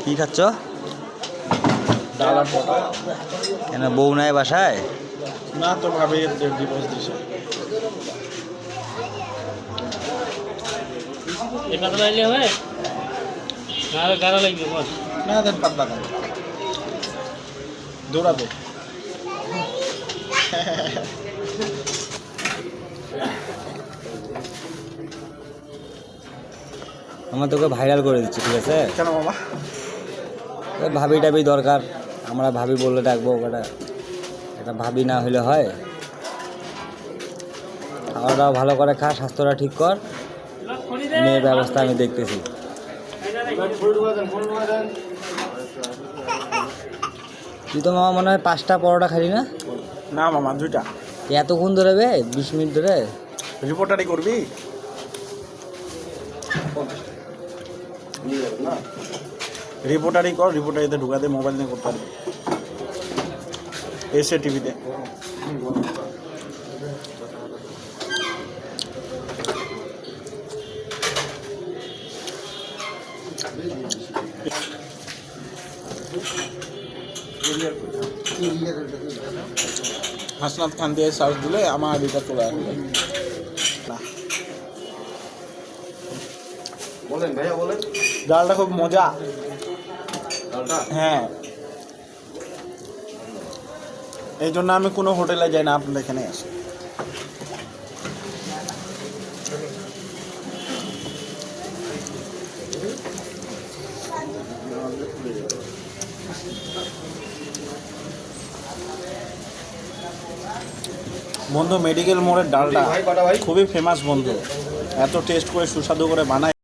কি খাচ্ছ? ডাল আর পটা। কেন বউ নাই বাসায়? না তো ভাবে ডিভোর্স দিছে। না দেন পাতলা দেন দৌড়াবে। আমার তোকে ভাইরাল করে দিচ্ছি, ঠিক আছে? কেন মামা? ভাবি টাবি দরকার, আমরা ভাবি বললে ডাকবো। এটা ভাবি না হইলে হয়? খাওয়া দাওয়া ভালো করে খা, স্বাস্থ্যটা ঠিক কর, মেয়ের ব্যবস্থা আমি দেখতেছি। তুই তো মামা মনে হয় 5টা পরোটা খালি না? না মামা 2টা। এতক্ষণ ধরে 20 মিনিট ধরে রিপোর্টারি করবি? রিপোর্টারি কর, রিপোর্টারিতে ঢুকাতে মোবাইল নিয়ে করতে পারবি। এসে টিভিতে হাসনাত খান দিয়ে সার্চ দিলে আমার এটা চলে আসবে। বলেন ভাইয়া বলেন। ডালটা খুব মজা। হ্যাঁ, এই জন্য আমি কোনো হোটেলে যাই না, আপনাদের এখানে আসি। বন্ধু মেডিকেল মোড়ের ডালটা খুবই ফেমাস বন্ধু, এত টেস্ট করে সুস্বাদু করে বানায়।